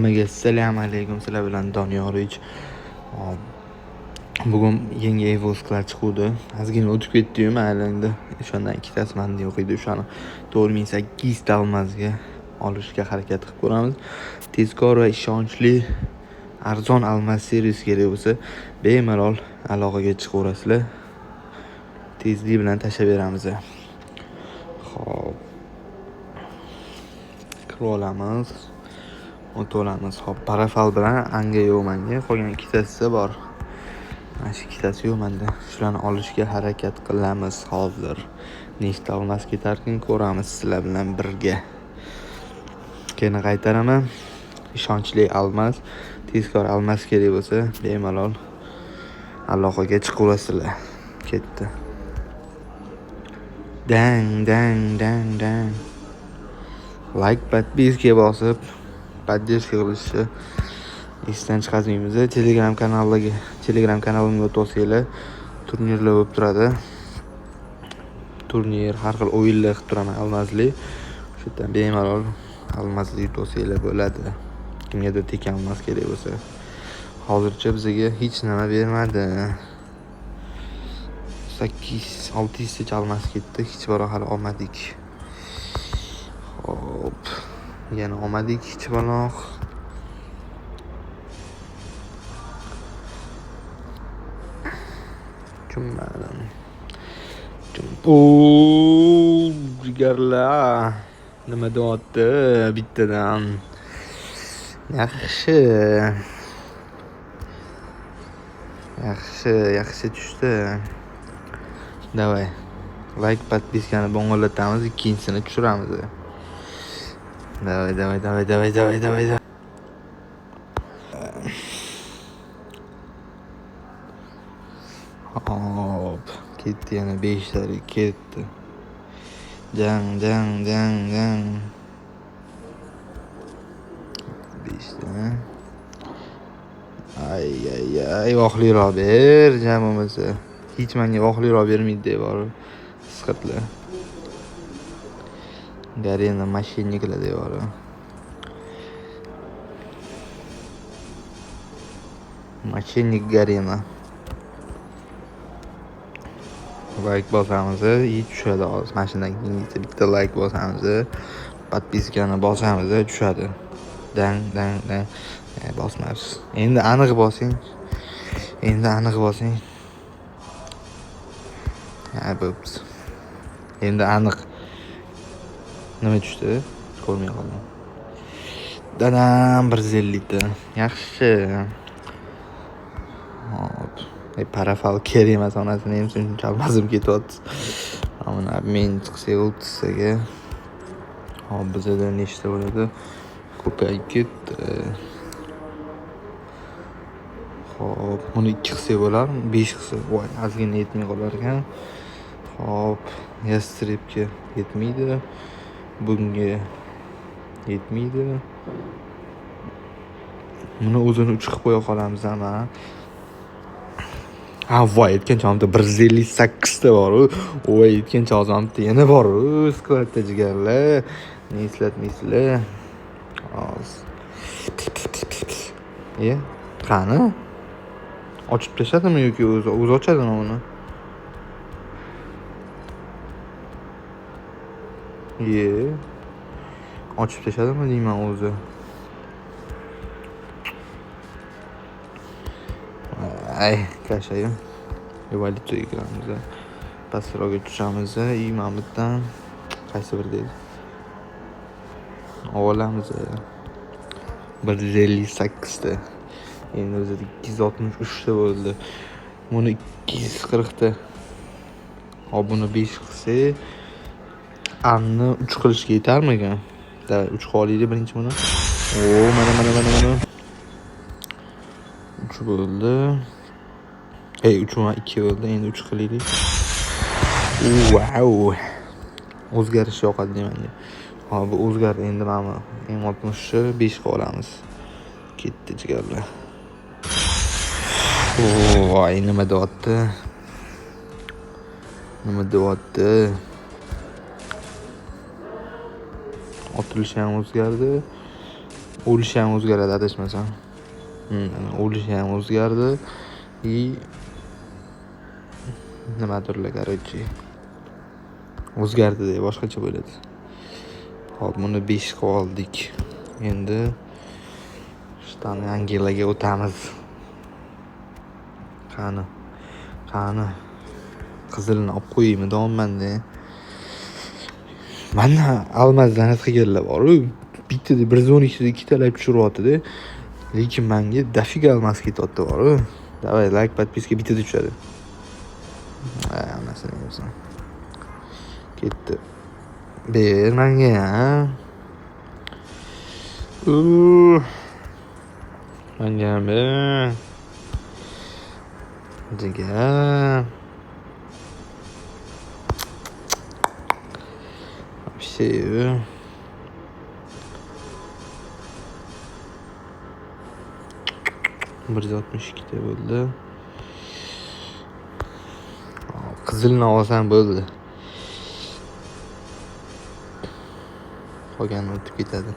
Assalomu alaykum, sizlar bilan Doniyorich. Bugun yangi evosklar chiqdi. Ozgina o'tib ketdi-yu, mayli. O'shandan ikkitasi menda yo'q edi. O'shani 4800 ta olmazga olishga harakat qilib ko'ramiz. Tezkor va ishonchli arzon almas servis kerak bo'lsa, bemalol aloqaga chiqaverasizlar. Tezlik bilan tashlab beramiz. Xo'p. Kirolamiz. O'tolamiz. Hop, parafal bilan anga yo'q menga. Qolgan ikkitasi bor. Mana shu ikkitasi yo'q menda. Shularni olishga harakat qilamiz hozir. Nechta olmas ketarkin ko'ramiz sizlar bilan birga. Keyin qaytaraman. Ishonchli almas, tezkor almas kerak bo'lsa, bemalol aloqaga chiqaverasizlar. Ketdi. Dang. Like, подписка bosib, поддержка qilishni esdan chiqarmaymiz. Telegram kanalimga o'tib turnirlar bo'lib turadi. Turnir har xil o'yinlar qilib turaman almazli. Shu yerdan bemalol almazli yutib bo'ladi. Kimgadir tekan almas kerak bo'lsa. Hozircha bizga hech nima bermadi. 600 ta almas ketdi. Hech bora hali olmadik. Hop. Yana olmadik hech baloq. Jigarlar nima deyapti bittadan. Yaxshi tushdi. Davay. Like, подпискani bo'ng'illatamiz, ikkinchisini tushiramiz. Davay. Hop, ketdi yana 5 tari ketdi. Jang. 5 ta. Ay, vohliroq ber, jam bo'lmasa. Hech menga vohliroq bermaydi deb bor. Siqatlar. Garena mashinniklar deb bor. Mashinnik garena. Like bosamiz, tushadi hozir. Mashinadan keyin bitta like bosamiz, podpiskani bosamiz, tushadi. Dang. Bosmaysiz. Endi aniq bosing. Ha, bo'pti. Endi aniq. Nima tushdi? Ko'rmay qoldim. Dadam 150 ta. Yaxshi. Hop. Parafal kerak emas, onasini ham shuncha almazim ketyapti. Mana men chiqsa 30 taga. Hop, bizda nechta bo'ladi? Ko'payib ketdi. Hop, buni 2 qilsa bo'lar, 5 qilsa, voy, ozgina yetmay qolar ekan. Hop, yastribga yetmaydi. Bunga yetmaydi. Buni o'zini 3 qilib qo'ya qolamiz ama. Voy, aytgan chog'imda 158 ta bor. Voy, aytgan chog'imda yana bor. Skladda jigarlar. Ne eslatmaysizlar. Hozir. Qani? Ochib tashladimi yoki o'zi ochadimi uni? Ochib tashladimi deyman o'zi. Ay, kashayu. Evalyutsiya ekramiz. Pastroqga tushamiz. Imamdan qaysi bir deydi? Olamiz. 158 ta. Endi o'zi 263 ta bo'ldi. Buni 240 ta. Hop, buni 5 qilsa, anni 3 qilishga yetarmikan? Davay, 3 qo'yaylik birinchi buni. Mana. 3 bo'ldi. 3 va 2 bo'ldi. Endi 3 qilaylik. Wow. O'zgarish yoqadi menga. Hop, bu o'zgardi. Endi mana M60 5 qilib olamiz. Ketdi jigarlar. Voy, nima deyapti? Otilishi ham o'zgardi. O'lishi ham o'zgaradi adashmasam. O'lishi ham o'zgardi. Nimadirlar, короче. O'zgardi deb boshqacha bo'ladi. Hop, buni 5 qilib oldik. Endi shtani Angelaga o'tamiz. Qani. Qizilni olib qo'yaymi da'vomanda. Mana almazdan qilganlar bor-ku. Bittada 112 da ikkitalab tushiryapti-da. Lekin menga dafiga almaz ketyapti bor-ku. Davay, like, подписка bittada tushadi. Anasini o'zim. Ketdi. Ber menga, ha. Menga ber. Jigar. Şey. 162 ta bo'ldi. Qizilni olsam bo'ldi. Qolgani o'tib ketadi.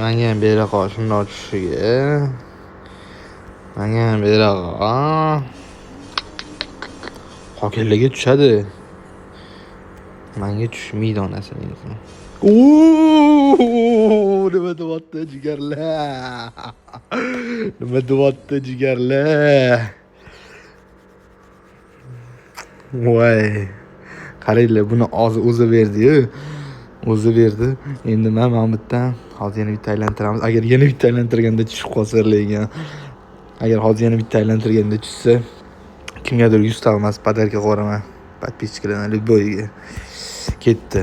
Menga ham bera qol shundoq tushishiga. Menga ham bera qol. Qolganlarga tushadi. Menga tushmaydi onasini. Nima deyapti jigarlar? Nima deyapti jigarlar? Voy. Qaranglar, buni o'zi berdi-yu. O'zi berdi. Endi men Mahmuddan hozir yana bitta aylantiramiz. Agar yana bitta aylantirganda tushib qolsa lekin. Agar hozir yana bitta aylantirganda tushsa, kimgadir 100 ta olmas podarka qo'raman. Подписчикlarga, любойga. Ketdi.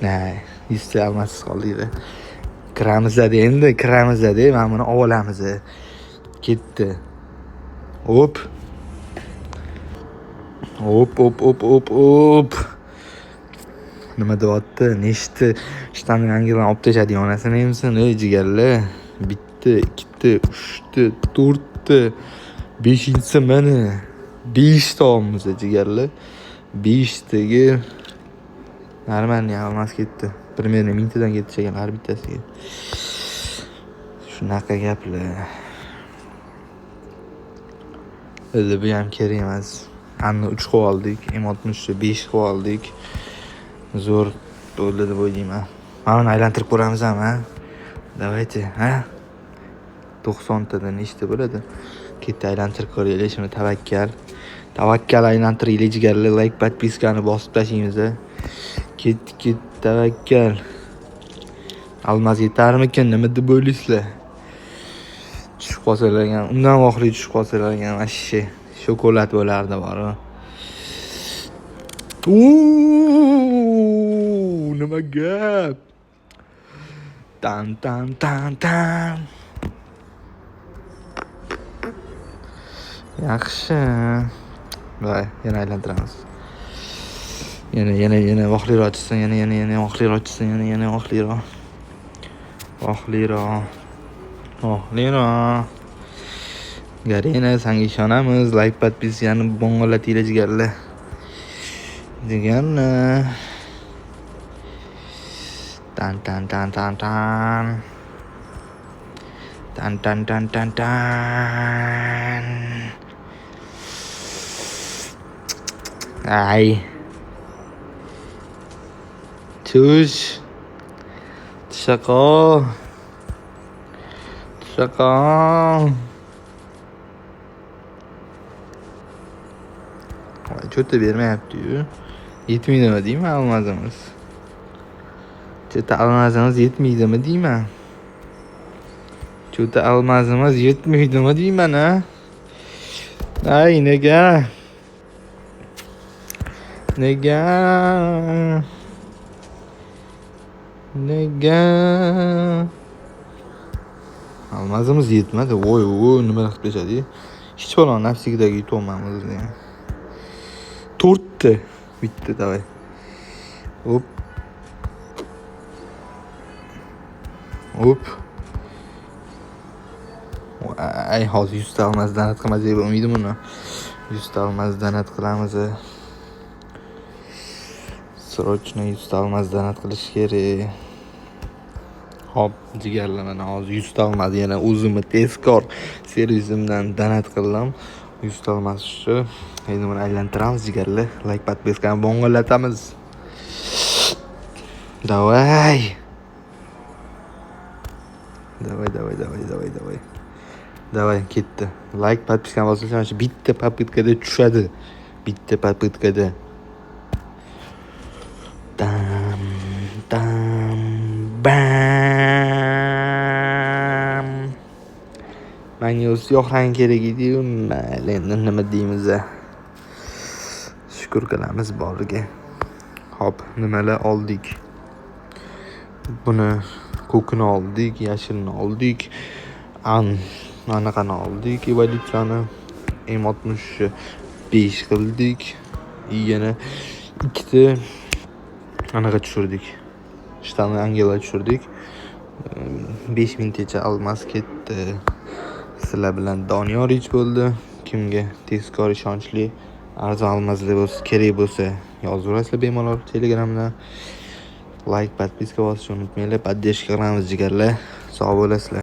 Nay, 100 ta olmas qoldi. Kiramiz-da endi, kiramiz-da, men buni olamiz. Ketdi. Hop. Nima deyapti? Nechta shtamni Angela olib tashadi onasini emsin, jigarlar. Bitta, ikkita, uchta, to'rtta, beshinchisi mana. 5 ta olmiz jigarlar. 5 taga normalniy almas ketdi. Примерно 1000 tadan ketdi ekan har bittasiga. Shunaqa gaplar. Endi bu ham kerak emas. Hamma 3 qilib oldik, M60 5 qilib oldik. Zo'r bo'ldi deb o'ylayman. Mana aylantirib ko'ramiz ham, ha. Давайте, ha. 90 tadan nechta bo'ladi? Ketdi aylantirib ko'raylik, shuni tavakkal aylantiraylik jigarlar, like, подпискani bosib tashlaymiz. Ket, tavakkal. Almaz yetarmikan, nima deb o'ylaysizlar? Tushib qolsalar ham, undan oxirgi tushib qolsalar ham ashshi shokolad bo'lardi bor-ku. Nima gap? Tan. Yaxshi. Voy, yana aylantiramiz. Yana vaqtliroq ochsin, yana vaqtliroq ochsin, yana vaqtliroq. Garina, senga ishonamiz. Like, подпискani bong'olatinglar jigarlar. Jigarni. Tan. Ay. Tush. Shaqo. Cho'ta bermayapti-yu. Yetmaydimi deyman almazimiz. Cho'ta almazimiz yetmaydimi deyman. Ha? Ay, nega? Almazimiz yetmadi. Voy, nima qilib tashadi? Hech bo'lon nafsigidagi yutyapmiz o'zini. 4 ta bitta davay. Hop. Ay, hozir 100 ta almazdan qilmaz deb umidim uni. 100 ta almazdan qilamiz. Srochno 100 ta olmaz donat qilish kerak. Hop, jigarlar mana hozir 100 ta olmadi, yana o'zimni tezkor servisimdan donat qildim. 100 ta olmaz shu. Endi buni aylantiramiz jigarlar. Like, podpiskani bo'ng'illatamiz. Davay. Davay, ketdi. Like, podpiskani bossangiz mana shu bitta popıtkada tushadi. Bitta popıtkada. Dam bam. Menga siyoh rang kerak edi-yu, mayli, endi nima deymiz? Shukr qilamiz boriga. Hop, nimalar oldik? Buni ko'kini oldik, yashilni oldik. Anaqani oldik, evolyutsiyani M65 qildik. Yana ikkita anaqa tushirdik. Shtan angela tushirdik. 5000 tacha almas ketdi. Sizlar bilan Doniyorich bo'ldi. Kimga tezkor ishonchli arzon almazlar bo'lsa, kerak bo'lsa yozaverasizlar bemalol Telegramdan. Like, podpiska bosishni unutmanglar. Поддержка qilamiz jigarlar. Sog' bo'lasizlar.